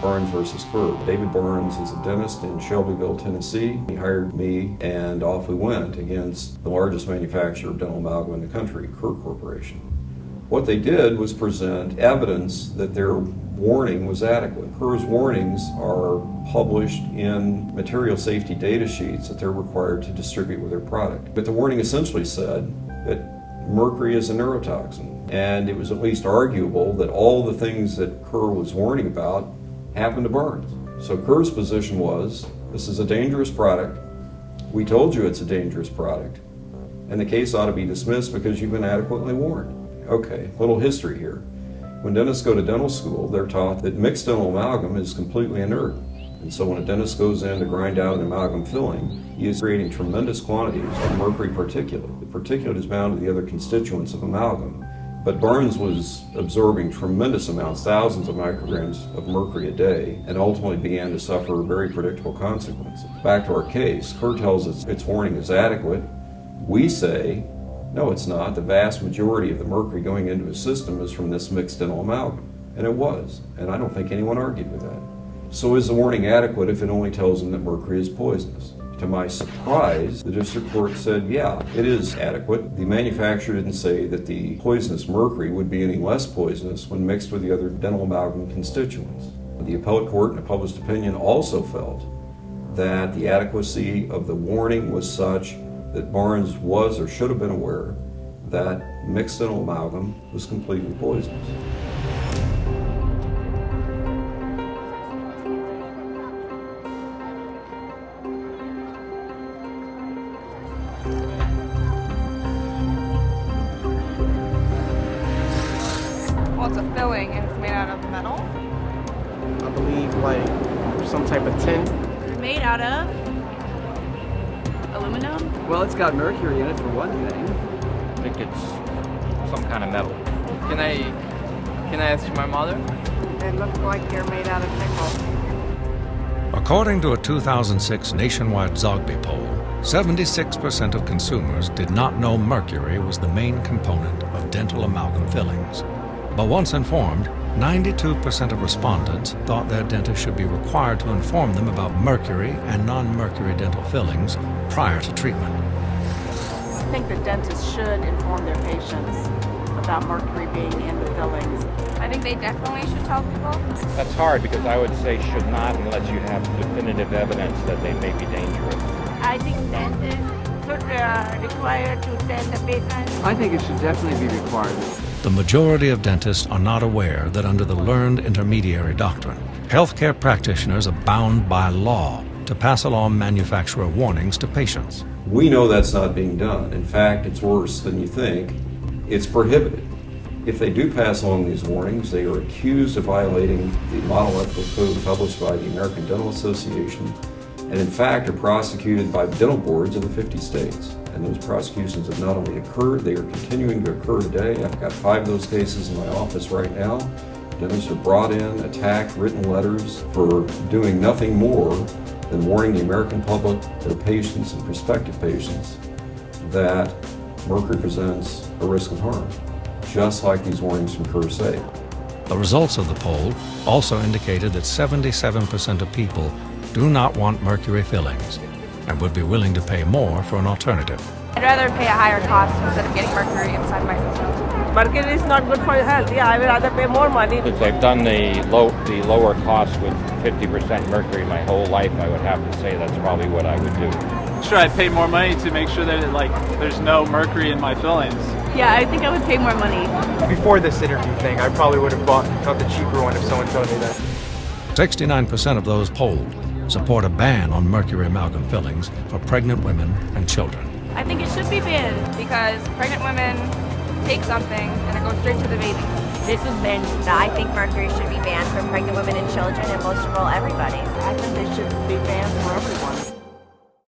Barnes versus Kerr. David Barnes is a dentist in Shelbyville, Tennessee. He hired me and off we went against the largest manufacturer of dental amalgam in the country, Kerr Corporation. What they did was present evidence that their warning was adequate. Kerr's warnings are published in material safety data sheets that they're required to distribute with their product. But the warning essentially said that mercury is a neurotoxin, and it was at least arguable that all the things that Kerr was warning about happened to Barnes. So Kerr's position was, this is a dangerous product, we told you it's a dangerous product, and the case ought to be dismissed because you've been adequately warned. Okay, little history here. When dentists go to dental school, they're taught that mixed dental amalgam is completely inert. And so when a dentist goes in to grind out an amalgam filling, he is creating tremendous quantities of mercury particulate. The particulate is bound to the other constituents of amalgam. But Barnes was absorbing tremendous amounts, thousands of micrograms of mercury a day, and ultimately began to suffer very predictable consequences. Back to our case, Kerr tells us its warning is adequate. We say, no, it's not. The vast majority of the mercury going into his system is from this mixed dental amalgam. And it was. And I don't think anyone argued with that. So is the warning adequate if it only tells him that mercury is poisonous? To my surprise, the district court said, yeah, it is adequate. The manufacturer didn't say that the poisonous mercury would be any less poisonous when mixed with the other dental amalgam constituents. The appellate court, in a published opinion, also felt that the adequacy of the warning was such that Barnes was or should have been aware that mixed dental amalgam was completely poisonous. Well, it's a filling and it's made out of metal. I believe like some type of tin. It's made out of aluminum. Well, it's got mercury in it for one thing. I think it's some kind of metal. Can I ask my mother? It looks like they're made out of nickel. According to a 2006 nationwide Zogby poll, 76% of consumers did not know mercury was the main component of dental amalgam fillings. But once informed, 92% of respondents thought their dentist should be required to inform them about mercury and non-mercury dental fillings prior to treatment. I think the dentist should inform their patients about mercury being in the fillings. I think they definitely should tell people. That's hard because I would say should not unless you have definitive evidence that they may be dangerous. I think dentists should require to tell the patient. I think it should definitely be required. The majority of dentists are not aware that under the learned intermediary doctrine, healthcare practitioners are bound by law to pass along manufacturer warnings to patients. We know that's not being done. In fact, it's worse than you think. It's prohibited. If they do pass along these warnings, they are accused of violating the Model Ethical Code published by the American Dental Association, and in fact are prosecuted by dental boards of the 50 states. And those prosecutions have not only occurred, they are continuing to occur today. I've got 5 of those cases in my office right now. Dentists are brought in, attacked, written letters for doing nothing more than warning the American public, their patients and prospective patients, that mercury presents a risk of harm, just like these warnings from Kerr say. The results of the poll also indicated that 77% of people do not want mercury fillings and would be willing to pay more for an alternative. I'd rather pay a higher cost instead of getting mercury inside my system. Mercury is not good for your health. Yeah, I would rather pay more money. Since I've done the lower cost with 50% mercury my whole life, I would have to say that's probably what I would do. Sure, I'd pay more money to make sure that there's no mercury in my fillings. Yeah, I think I would pay more money. Before this interview thing, I probably would have got the cheaper one if someone told me that. 69% of those polled support a ban on mercury amalgam fillings for pregnant women and children. I think it should be banned because pregnant women take something and it goes straight to the baby. This is banned. I think mercury should be banned for pregnant women and children, and most of all, everybody. I think they should be banned for everyone.